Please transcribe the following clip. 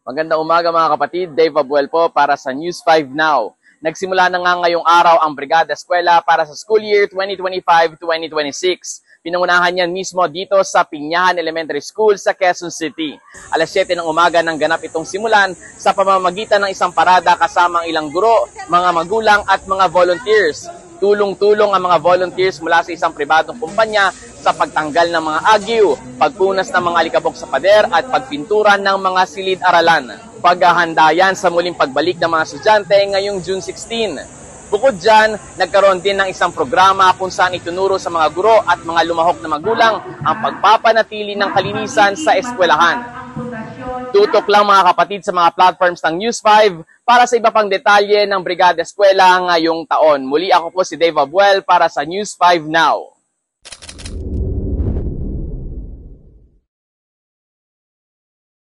Magandang umaga mga kapatid, Dave Abuel po para sa News 5 Now. Nagsimula na nga ngayong araw ang Brigada Eskwela para sa school year 2025-2026. Pinangunahan yan mismo dito sa Piñahan Elementary School sa Quezon City. Alas 7 ng umaga nang ganap itong simulan sa pamamagitan ng isang parada kasamang ilang guro, mga magulang at mga volunteers. Tulong-tulong ang mga volunteers mula sa isang pribadong kumpanya sa pagtanggal ng mga agyo, pagpunas ng mga alikabok sa pader at pagpintura ng mga silid-aralan. Paghahanda yan sa muling pagbalik ng mga estudyante ngayong June 16. Bukod dyan, nagkaroon din ng isang programa kung saan itunuro sa mga guro at mga lumahok na magulang ang pagpapanatili ng kalinisan sa eskwelahan. Tutok lang mga kapatid sa mga platforms ng News 5 para sa iba pang detalye ng Brigada Eskwela ngayong taon. Muli ako po si Dave Abuel para sa News 5 Now.